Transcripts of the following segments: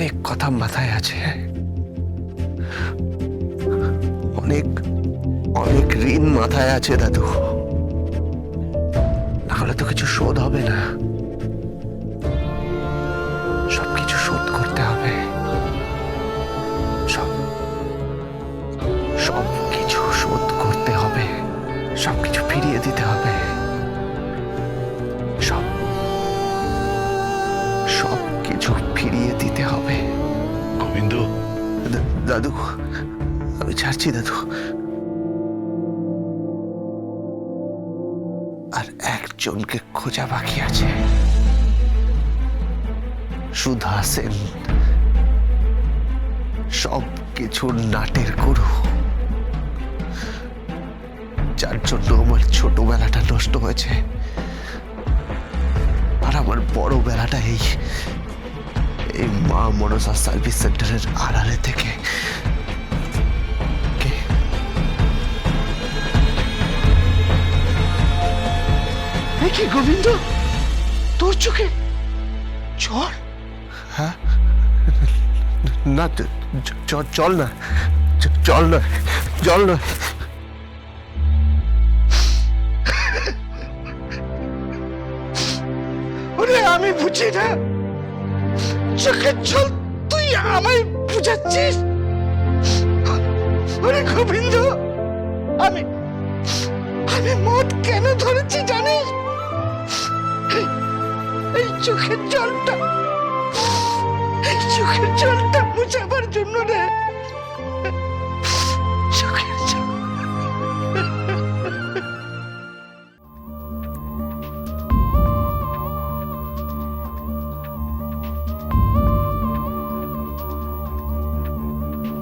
অনেক কথা মাথায় আছে, অনেক অনেক ঋণ মাথায় আছে দাদু। নাহলে তো কিছু শোধ হবে না, সবকিছু শোধ করতে হবে। সব কিছু শোধ করতে হবে, সবকিছু ফিরিয়ে দিতে হবে। সব কিছু ফিরিয়ে দিতে হবে। গোবিন্দ, দাদু আমি ছাড়ছি দাদু। আর একজনকে খোঁজা বাকি আছে, সুধা সেন, সব কিছুর নাটের গুরু, যার জন্য আমার ছোটবেলাটা নষ্ট হয়েছে আর আমার বড় বেলাটা এই মা মনসা সার্ভিস সেন্টারের আড়ালে থেকে। কি গোবিন্দ, তোর চোখে জল? হ্যাঁ না, জল না, জল নয়, জল নয়। আমি বুঝি না, চোখের জল তুই আমায় বুঝাচ্ছিস? ওরে গোবিন্দ, আমি মদ কেন ধরেছি জানিস? এই চোখের জলটা মুছাবার জন্য রে। চোখের জল।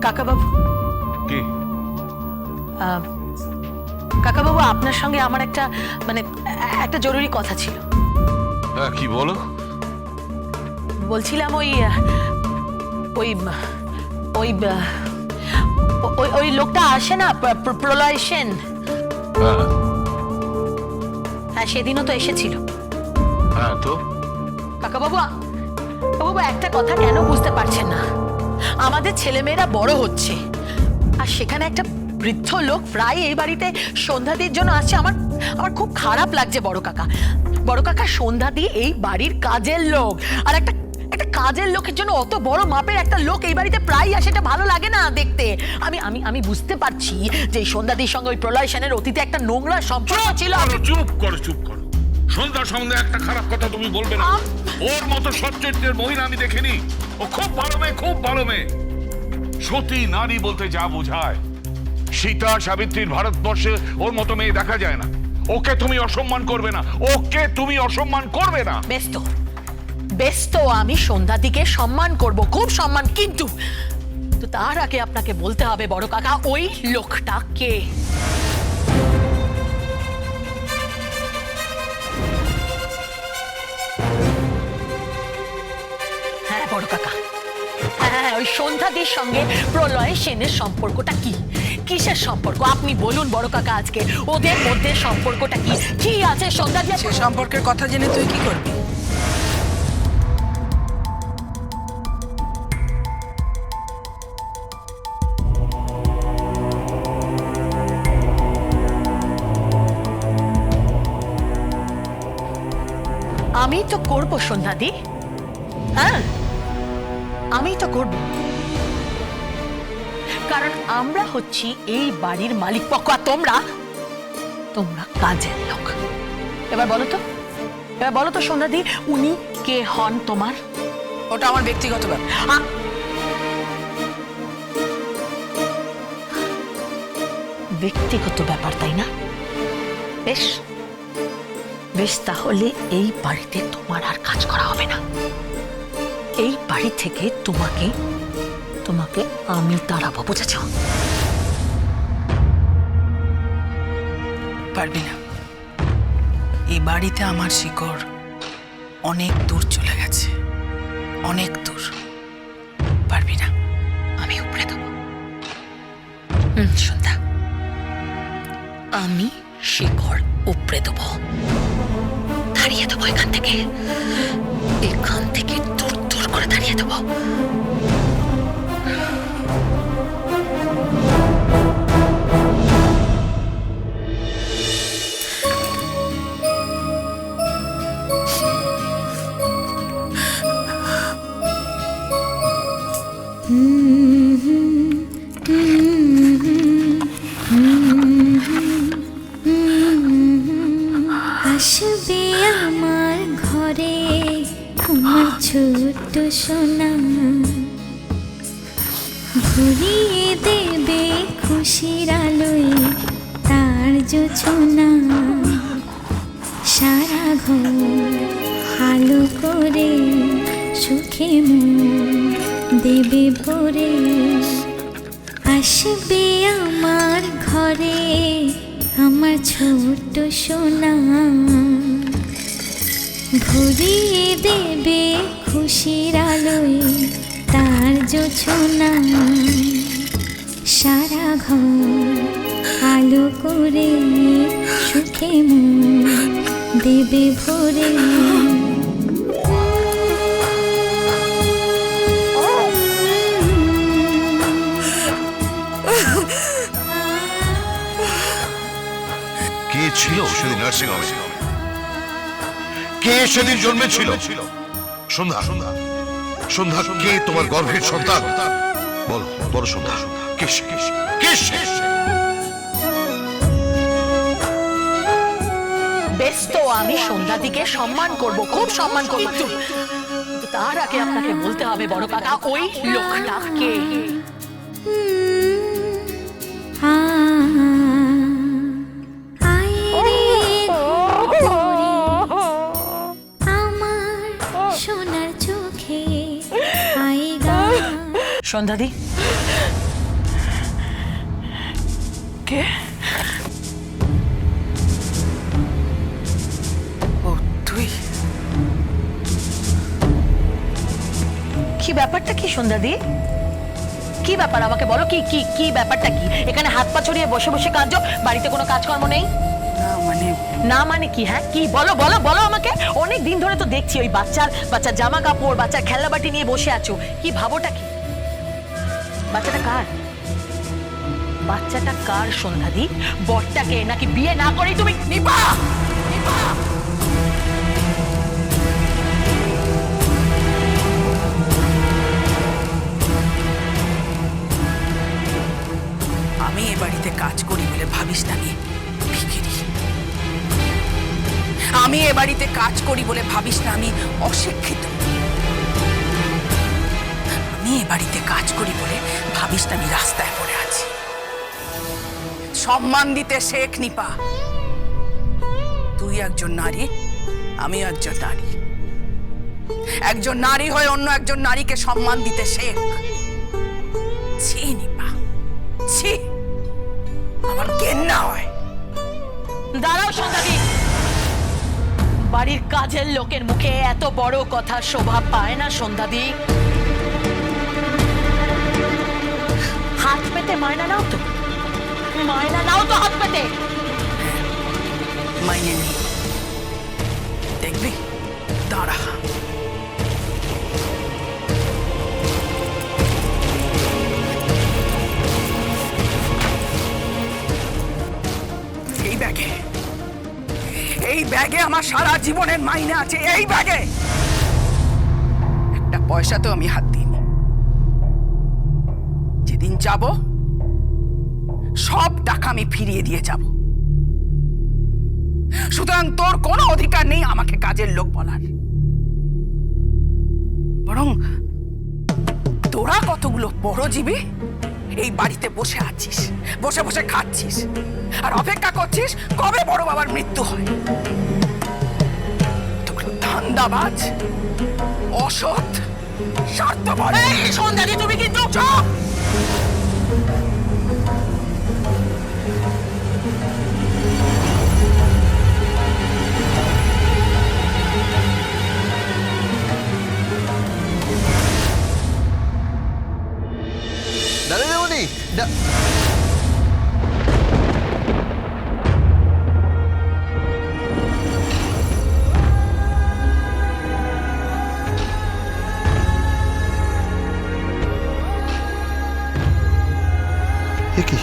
কাকাবাবু, কি? কাকাবাবু, আপনার সঙ্গে আমার একটা জরুরি কথা ছিল। হ্যাঁ, কি বলো? বলছিলাম ওই লোকটা আসে না, প্রলয় সেন। হ্যাঁ, সেদিনও তো এসেছিল। হ্যাঁ তো কাকাবাবু, একটা কথা কেন বুঝতে পারছেন না? আমাদের ছেলেমেয়েরা বড় হচ্ছে, আর সেখানে একটা বৃদ্ধ লোক প্রায় এই বাড়িতে সন্ধ্যাদির জন্য আসছে। আমার খুব খারাপ লাগছে বড় কাকা। সন্ধ্যাদি এই বাড়ির কাজের লোক, আর একটা কাজের লোকের জন্য অত বড় মাপের একটা লোক এই বাড়িতে প্রায় আসে, এটা ভালো লাগে না দেখতে। আমি বুঝতে পারছি যে সন্ধ্যাদির সঙ্গে ওই প্রলয় সেনের অতীতে একটা নোংরা সম্পর্ক ছিল। চুপ করো। সন্ধ্যা সম্বন্ধে একটা খারাপ কথা তুমি বলবে না। ওর মতো সচ্চরিত্রের মহিলা আমি দেখিনি। ও খুব ভালো মেয়ে। সতী নারী বলতে যা বোঝায়, সীতা সাবিত্রীর ভারতবর্ষে ওর মতো মেয়ে দেখা যায় না। ওকে তুমি অসম্মান করবে না। বেশ তো আমি সন্ধ্যাদিকে সম্মান করব, খুব সম্মান, কিন্তু তার আগে আপনাকে বলতে হবে বড় কাকা, ওই লোকটা কে? হ্যাঁ বড় কাকা, হ্যাঁ, ওই সন্ধ্যাদির সঙ্গে প্রলয় সেনের সম্পর্কটা কি? কিসের সম্পর্ক আপনি বলুন বড় কাকা। আজকে ওদের মধ্যে সম্পর্কটা কি আছে? সন্ধ্যাদি সে সম্পর্কের কথা জেনে তুই কি করবি? আমি তো করব সন্ধ্যাদি, হ্যাঁ আমি তো করব, কারণ আমরা হচ্ছি এই বাড়ির মালিক পক্ষ, আর তোমরা কাজের লোক। এবার বলো তো সন্ধ্যাদি, উনি কে হন তোমার? ওটা আমার ব্যক্তিগত ব্যাপার। ব্যক্তিগত ব্যাপার, তাই না? বেশ, তাহলে এই বাড়িতে তোমার আর কাজ করা হবে না। এই বাড়ি থেকে তোমাকে আমি তাড়াবো, বুঝেছ? পারবি না। এই বাড়িতে আমার শিকড় অনেক দূর চলে গেছে, অনেক দূর। পারবি না। আমি উপরে দেবো। সন্ধ্যা, আমি শিকড় উপরে দেবো, তাড়িয়ে দেবো এখান থেকে দূর করে তাড়িয়ে দেবো। আসবে আমার ঘরে আমার ছোট্ট সোনা, ভরিয়ে দেবে খুশির আলোয় তার জোছনা, সারা ঘর আলো করে সুখে মন দেবে ভরে। আসবে আমার ঘরে আমার ছোট্ট সোনা, ভরিয়ে দেবে খুশির আলোয় তার জোছনা, সারা ঘর আলো করে সুখে মন দেবে ভরে। কে ছিল সেদিন নার্সিং হোমে? কে সেদিন জন্মেছিল? সন্ধ্যা। সন্ধ্যা কে তোমার গর্ভের সন্তান? বলো বলো সন্ধ্যা, কে সে? কে সে? বেশ, তো আমি সন্ধ্যাদিকে সম্মান করব, খুব সম্মান করব। কিন্তু তার আগে আপনাকে বলতে হবে বড় কাকা, ওই লোকটা কে? আমার সোনার চোখে আইগা। সন্ধ্যাদি কে? ও তুই? কি ব্যাপারটা কি সন্ধ্যাদি? কি ব্যাপার আমাকে বলো, কি কি কি ব্যাপারটা কি? এখানে হাত পা ছড়িয়ে বসে বসে কাঁদছো, বাড়িতে কোনো কাজকর্ম নেই? না মানে কি? হ্যাঁ কি? বলো বলো বলো আমাকে। অনেক দিন ধরে তো দেখছি ওই বাচ্চার জামা কাপড়, বাচ্চার খেলনাবাটি নিয়ে বসে আছো। কি ভাবোটা কি? বাচ্চাটা কার? বাচ্চাটা কার সন্ধ্যাদি? বরটাকে নাকি বিয়ে না করেই তুমি? নিপা! নিপা! আমি এ বাড়িতে কাজ করি বলে ভাবিস না আমি ভিখিরি। আমি এ বাড়িতে কাজ করি বলে ভাবিস না আমি অশিক্ষিত। আমি এ বাড়িতে কাজ করি বলে ভাবিস না আমি রাস্তায় পড়ে আছি। সম্মান দিতে শেখ নিপা। তুই একজন নারী, আমি একজন নারী। একজন নারী হয়ে অন্য একজন নারীকে সম্মান দিতে শেখ। ছি নিপা, ছি, আমার ঘেন্না হয়। দাঁড়াও সন্ধ্যাদি। বাড়ির কাজের লোকের মুখে এত বড় কথা শোভা পায় না সন্ধ্যাদি। হাত পেতে মায়না নাও তো, মায়না নাও তো হাত পেতে। মাইনে নেই, দেখবি? দাঁড়া। এই ব্যাগে আমার সারা জীবনের মাইনে আছে। এই ব্যাগে একটা পয়সাতেও আমি হাত দিইনি। যেদিন যাব সব টাকা আমি ফিরিয়ে দিয়ে যাব। সুতরাং তোর কোনো অধিকার নেই আমাকে কাজের লোক বলার। বরং তোরা কতগুলো পরজীবী এই বাড়িতে বসে আছিস, বসে বসে খাচ্ছিস আর অপেক্ষা করছিস কবে বড় বাবার মৃত্যু হয়। তোগুলো ধান্দাবাজ, অসৎ, স্বার্থপর। সন্ধ্যাদি তুমি কিন্তু চুপ। ডালি দেবনি কি?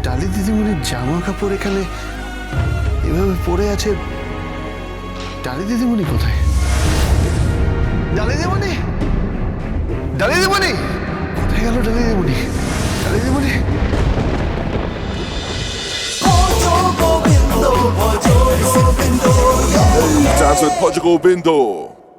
ডালি দিদিমণির জামা কাপড় এখানে এভাবে পড়ে আছে। ডালি দিদিমণি কোথায়? ডালি দিদিমণি, ডালি দিবনি কোথায় গেল ডালি দিবনি ডালি দিবনি Dance with Portugal Bindo.